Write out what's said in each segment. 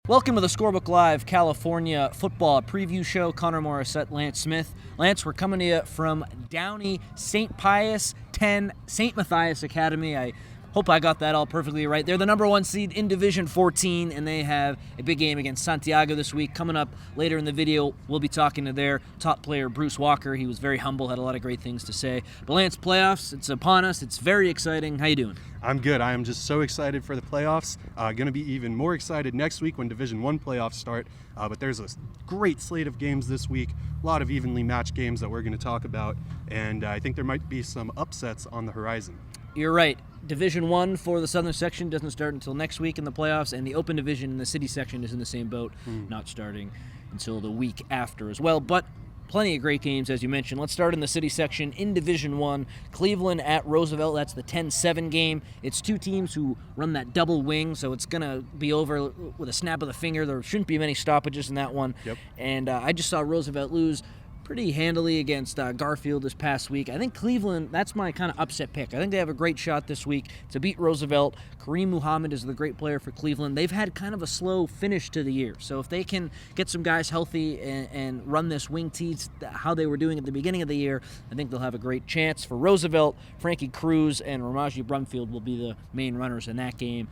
Welcome to the Scorebook Live California football preview show. Connor Morissette, Lance Smith. Lance, we're coming to you from Downey, St. Pius X, St. Matthias Academy. I hope I got that all perfectly right. They're the number one seed in Division 14, and they have a big game against Santiago this week. Coming up later in the video, we'll be talking to their top player, Bruce Walker. He was very humble, had a lot of great things to say. But Lance, playoffs, it's upon us. It's very exciting. How you doing? I'm good. I am just so excited for the playoffs. Going to be even more excited next week when Division 1 playoffs start. But there's a great slate of games this week, a lot of evenly matched games that we're going to talk about, and I think there might be some upsets on the horizon. You're right. Division 1 for the Southern section doesn't start until next week in the playoffs, and the Open Division in the City section is in the same boat, not starting until the week after as well. But plenty of great games, as you mentioned. Let's start in the City section in Division 1. Cleveland at Roosevelt. That's the 10-7 game. It's two teams who run that double wing, so it's going to be over with a snap of the finger. There shouldn't be many stoppages in that one. Yep. And I just saw Roosevelt lose pretty handily against Garfield this past week. I think Cleveland, that's my kind of upset pick. I think they have a great shot this week to beat Roosevelt. Kareem Muhammad is the great player for Cleveland. They've had kind of a slow finish to the year. So if they can get some guys healthy and run this wing tees how they were doing at the beginning of the year, I think they'll have a great chance. For Roosevelt, Frankie Cruz and Ramaji Brumfield will be the main runners in that game.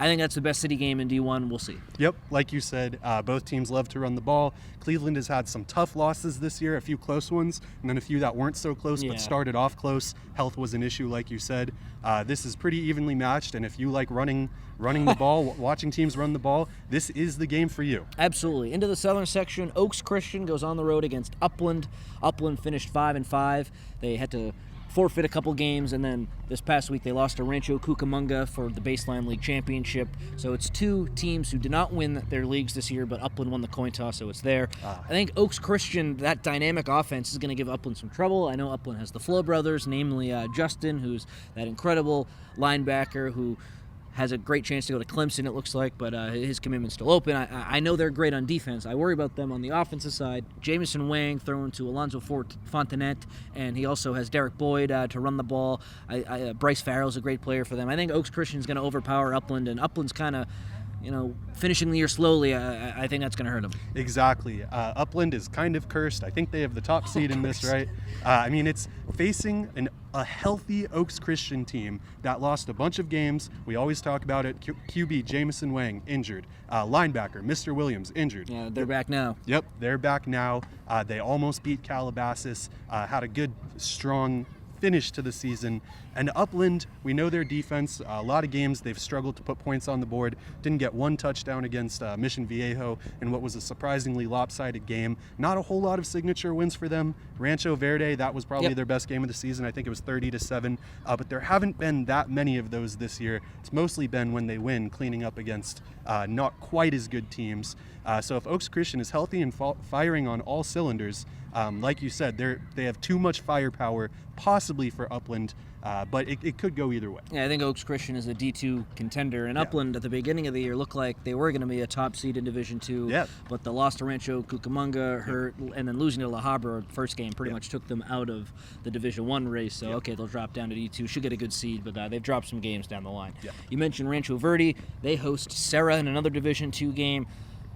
I think that's the best City game in D1. We'll see. Yep, like you said, both teams love to run the ball. Cleveland has had some tough losses this year, a few close ones, and then a few that weren't so close but started off close. Health was an issue, like you said. This is pretty evenly matched, and if you like running the ball, watching teams run the ball, this is the game for you. Absolutely. Into the Southern section, Oaks Christian goes on the road against Upland. Upland finished 5-5. They had to forfeit a couple games, and then this past week they lost to Rancho Cucamonga for the Baseline League Championship. So it's two teams who did not win their leagues this year, but Upland won the coin toss, so it's there. I think Oaks Christian, that dynamic offense is going to give Upland some trouble. I know Upland has the Flo brothers, namely Justin, who's that incredible linebacker who has a great chance to go to Clemson, it looks like, but his commitment's still open. I know they're great on defense. I worry about them on the offensive side. Jamison Wang throwing to Alonzo Fontanet, and he also has Derek Boyd to run the ball. Bryce Farrell's a great player for them. I think Oaks Christian's going to overpower Upland, and Upland's kind of, finishing the year slowly. I think that's going to hurt them. Exactly. Upland is kind of cursed. I think they have the top seed in this, right? It's facing a healthy Oaks Christian team that lost a bunch of games. We always talk about it. QB Jamison Wang, injured. Linebacker, Mr. Williams, injured. Yeah, they're back now. Yep, they're back now. They almost beat Calabasas, had a good, strong finish to the season. And Upland, we know their defense. A lot of games they've struggled to put points on the board. Didn't get one touchdown against Mission Viejo in what was a surprisingly lopsided game. Not a whole lot of signature wins for them. Rancho Verde, that was probably their best game of the season. I think it was 30-7. But there haven't been that many of those this year. It's mostly been when they win, cleaning up against not quite as good teams. So if Oaks Christian is healthy and firing on all cylinders, like you said, they have too much firepower, possibly for Upland, but it could go either way. Yeah, I think Oaks Christian is a D2 contender, and Upland at the beginning of the year looked like they were going to be a top seed in Division 2, but the loss to Rancho Cucamonga hurt, and then losing to La Habra first game pretty much took them out of the Division 1 race, so okay, they'll drop down to D2, should get a good seed, but they've dropped some games down the line. You mentioned Rancho Verde. They host Serra in another Division 2 game.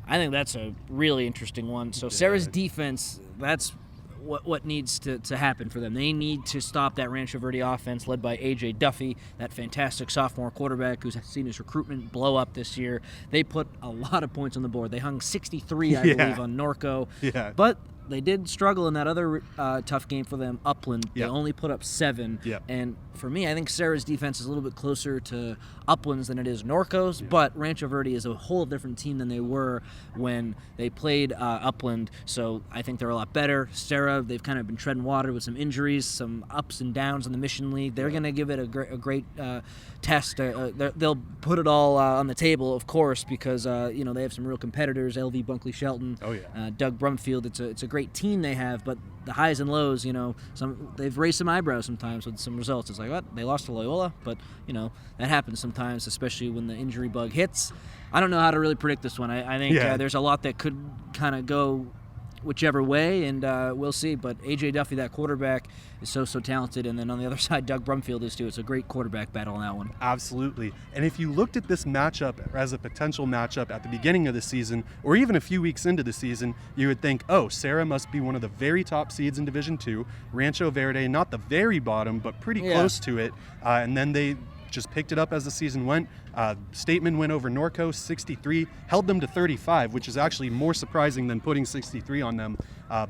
I think that's a really interesting one. So Serra's defense, that's what needs to happen for them. They need to stop that Rancho Verde offense led by A.J. Duffy, that fantastic sophomore quarterback who's seen his recruitment blow up this year. They put a lot of points on the board. They hung 63, I believe, on Norco. But they did struggle in that other tough game for them, Upland. They only put up 7. And for me, I think Serra's defense is a little bit closer to Upland's than it is Norco's, but Rancho Verde is a whole different team than they were when they played Upland, so I think they're a lot better. Serra, they've kind of been treading water with some injuries, some ups and downs in the Mission League. They're going to give it a great test. They'll put it all on the table, of course, because they have some real competitors, LV Bunkley Shelton, Doug Brumfield. It's a great team they have, but the highs and lows, they've raised some eyebrows sometimes with some results. It's like, what? They lost to Loyola, but, that happens sometimes, especially when the injury bug hits. I don't know how to really predict this one. I think there's a lot that could kind of go whichever way, and we'll see. But A.J. Duffy, that quarterback, is so talented. And then on the other side, Doug Brumfield is too. It's a great quarterback battle on that one. Absolutely. And if you looked at this matchup as a potential matchup at the beginning of the season, or even a few weeks into the season, you would think, oh, Serra must be one of the very top seeds in Division II. Rancho Verde, not the very bottom, but pretty close to it. And then they just picked it up as the season went. Stateman went over Norco 63, held them to 35, which is actually more surprising than putting 63 on them.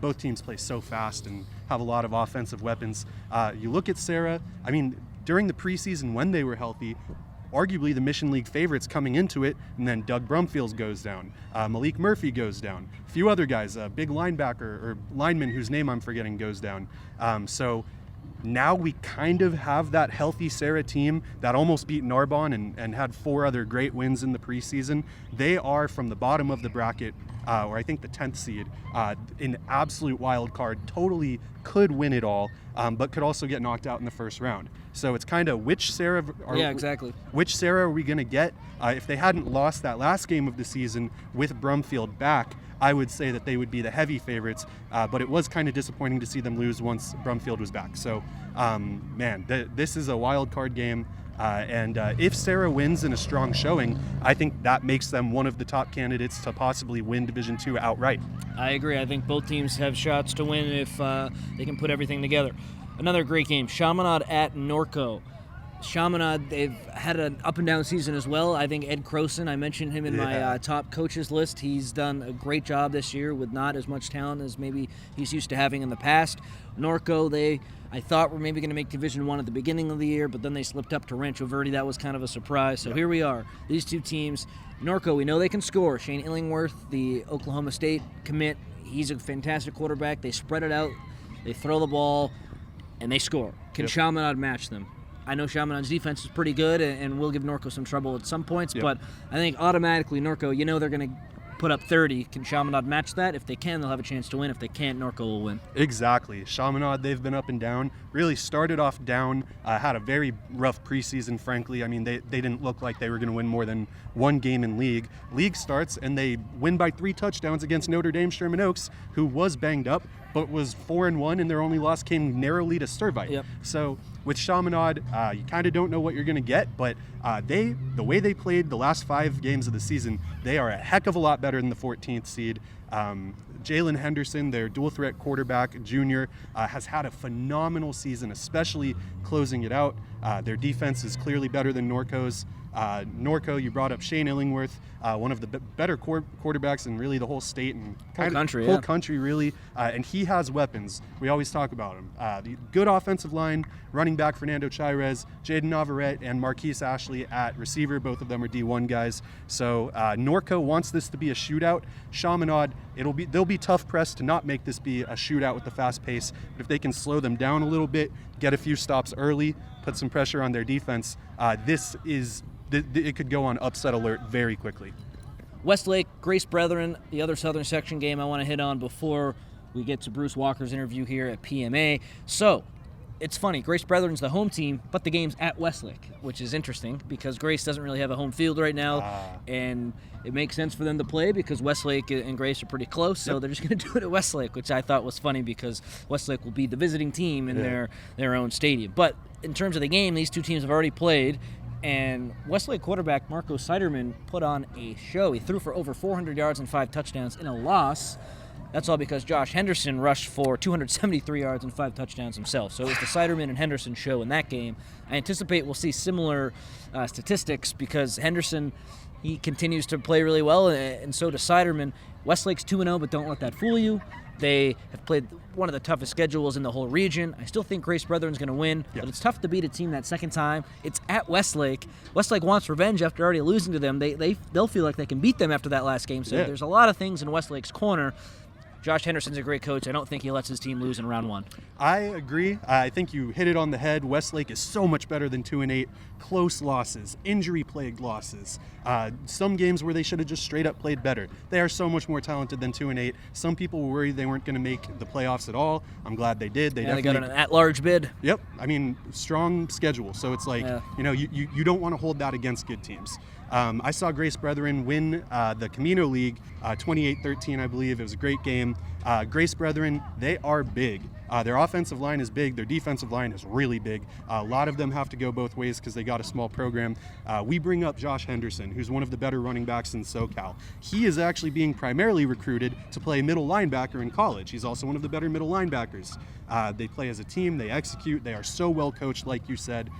Both teams play so fast and have a lot of offensive weapons. You look at Serra, I mean, during the preseason when they were healthy, arguably the Mission League favorites coming into it, and then Doug Brumfield goes down. Malik Murphy goes down. A few other guys, a big linebacker or lineman whose name I'm forgetting goes down. So now we kind of have that healthy Serra team that almost beat Narbonne and had 4 other great wins in the preseason. They are from the bottom of the bracket, or I think the 10th seed, an absolute wild card, totally could win it all, but could also get knocked out in the first round. So it's kind of which Serra which Serra are we going to get? If they hadn't lost that last game of the season with Brumfield back, I would say that they would be the heavy favorites, but it was kind of disappointing to see them lose once Brumfield was back. So, this is a wild card game, and if Serra wins in a strong showing, I think that makes them one of the top candidates to possibly win Division II outright. I agree. I think both teams have shots to win if they can put everything together. Another great game, Chaminade at Norco. Chaminade, they've had an up-and-down season as well. I think Ed Croson, I mentioned him in my top coaches list. He's done a great job this year with not as much talent as maybe he's used to having in the past. Norco, I thought were maybe going to make Division I at the beginning of the year, but then they slipped up to Rancho Verde. That was kind of a surprise. So here we are, these two teams. Norco, we know they can score. Shane Illingworth, the Oklahoma State commit, he's a fantastic quarterback. They spread it out, they throw the ball, and they score. Can Chaminade match them? I know Chaminade's defense is pretty good and will give Norco some trouble at some points, but I think automatically Norco, they're going to put up 30. Can Chaminade match that? If they can, they'll have a chance to win. If they can't, Norco will win. Exactly. Chaminade, they've been up and down. Really started off down, had a very rough preseason, frankly. I mean, they didn't look like they were going to win more than one game in league. League starts, and they win by 3 touchdowns against Notre Dame Sherman Oaks, who was banged up, but was 4-1, and their only loss came narrowly to Servite. Yep. So with Chaminade, you kind of don't know what you're going to get, but the way they played the last 5 games of the season, they are a heck of a lot better than the 14th seed. Jalen Henderson, their dual threat quarterback, junior, has had a phenomenal season, especially closing it out. Their defense is clearly better than Norco's. Norco, you brought up Shane Illingworth, one of the better quarterbacks in really the whole state and whole country, really. And he has weapons. We always talk about him. The good offensive line, running back Fernando Chairez, Jaden Navarrete, and Marquise Ashley at receiver. Both of them are D1 guys. So Norco wants this to be a shootout. Chaminade, they'll be tough pressed to not make this be a shootout with the fast pace. But if they can slow them down a little bit, get a few stops early, put some pressure on their defense, it could go on upset alert very quickly. Westlake, Grace Brethren, the other Southern Section game I want to hit on before we get to Bruce Walker's interview here at PMA. So, it's funny, Grace Brethren's the home team, but the game's at Westlake, which is interesting because Grace doesn't really have a home field right now, and it makes sense for them to play because Westlake and Grace are pretty close, so they're just going to do it at Westlake, which I thought was funny because Westlake will be the visiting team in their own stadium. But in terms of the game, these two teams have already played, and Westlake quarterback Marco Siderman put on a show. He threw for over 400 yards and 5 touchdowns in a loss. That's all because Josh Henderson rushed for 273 yards and 5 touchdowns himself. So it was the Siderman and Henderson show in that game. I anticipate we'll see similar statistics because Henderson, he continues to play really well, and so does Siderman. Westlake's 2-0, but don't let that fool you. They have played one of the toughest schedules in the whole region. I still think Grace Brethren's going to win, but it's tough to beat a team that second time. It's at Westlake. Westlake wants revenge after already losing to them. They'll feel like they can beat them after that last game. So there's a lot of things in Westlake's corner. Josh Henderson's a great coach. I don't think he lets his team lose in round 1. I agree. I think you hit it on the head. Westlake is so much better than 2-8. Close losses, injury-plagued losses. Some games where they should have just straight up played better. They are so much more talented than 2-8. Some people were worried they weren't going to make the playoffs at all. I'm glad they did. They got an at-large bid. Yep. I mean, strong schedule. So it's like, you don't want to hold that against good teams. I saw Grace Brethren win the Camino League 28-13, I believe. It was a great game. Grace Brethren, they are big. Their offensive line is big. Their defensive line is really big. A lot of them have to go both ways because they got a small program. We bring up Josh Henderson, who's one of the better running backs in SoCal. He is actually being primarily recruited to play middle linebacker in college. He's also one of the better middle linebackers. They play as a team. They execute. They are so well coached, like you said.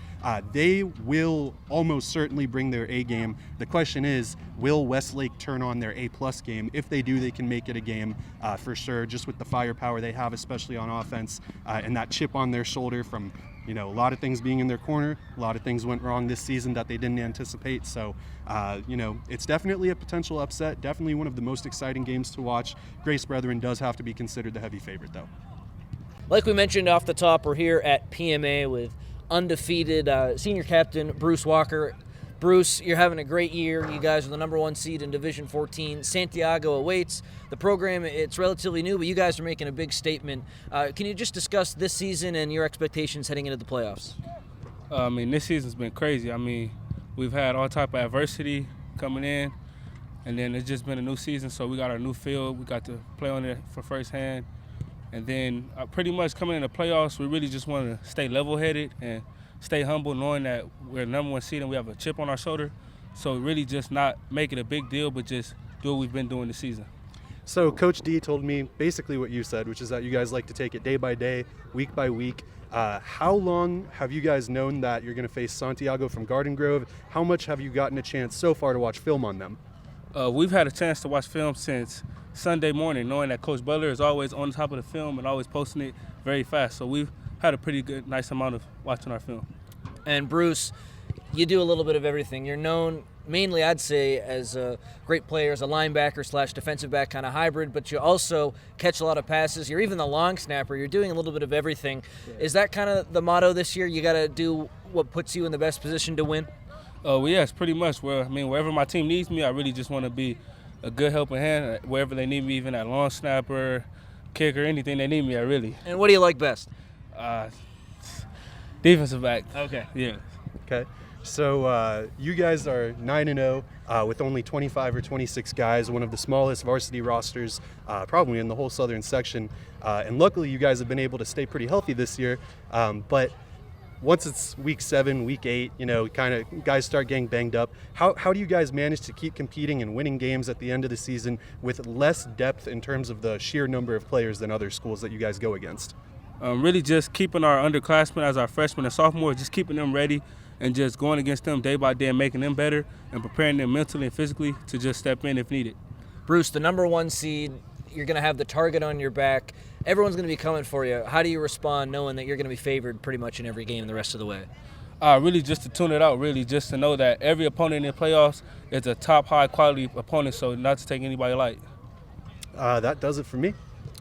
They will almost certainly bring their A game. The question is, will Westlake turn on their A+ game? If they do, they can make it a game for sure, just with the firepower they have, especially on offense, and that chip on their shoulder from, a lot of things being in their corner. A lot of things went wrong this season that they didn't anticipate. So, it's definitely a potential upset. Definitely one of the most exciting games to watch. Grace Brethren does have to be considered the heavy favorite, though. Like we mentioned off the top, we're here at PMA with undefeated senior captain Bruce Walker. Bruce, you're having a great year. You guys are the number 1 seed in Division 14. Santiago awaits. The program, it's relatively new, but you guys are making a big statement. Can you just discuss this season and your expectations heading into the playoffs? This season's been crazy. We've had all type of adversity coming in, and then it's just been a new season, so we got our new field. We got to play on it for firsthand. And then pretty much coming in the playoffs, we really just want to stay level-headed and stay humble, knowing that we're the number 1 seed and we have a chip on our shoulder. So really just not make it a big deal, but just do what we've been doing this season. So Coach D told me basically what you said, which is that you guys like to take it day by day, week by week. How long have you guys known that you're going to face Santiago from Garden Grove? How much have you gotten a chance so far to watch film on them? We've had a chance to watch film since Sunday morning, knowing that Coach Butler is always on top of the film and always posting it very fast. So we've had a pretty good, nice amount of watching our film. And Bruce, you do a little bit of everything. You're known mainly, I'd say, as a great player, as a linebacker / defensive back kind of hybrid, but you also catch a lot of passes. You're even the long snapper. You're doing a little bit of everything. Yeah. Is that kind of the motto this year? You got to do what puts you in the best position to win? Well, yes, pretty much. Wherever my team needs me, I really just want to be a good helping hand wherever they need me, even at long snapper, kicker, anything they need me at, really. And what do you like best? Defensive back. Okay. Yeah. Okay. So you guys are 9-0 with only 25 or 26 guys, one of the smallest varsity rosters probably in the whole southern section. And luckily you guys have been able to stay pretty healthy this year. But once it's week 7, week 8, kind of guys start getting banged up. How do you guys manage to keep competing and winning games at the end of the season with less depth in terms of the sheer number of players than other schools that you guys go against? Really just keeping our underclassmen as our freshmen and sophomores, just keeping them ready and just going against them day by day and making them better and preparing them mentally and physically to just step in if needed. Bruce, the number 1 seed, you're going to have the target on your back. Everyone's going to be coming for you. How do you respond knowing that you're going to be favored pretty much in every game the rest of the way? Really just to tune it out, really, just to know that every opponent in the playoffs is a top, high-quality opponent, so not to take anybody light. That does it for me.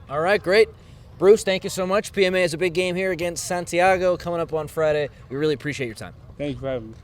All right, great. Bruce, thank you so much. PMA is a big game here against Santiago coming up on Friday. We really appreciate your time. Thank you for having me.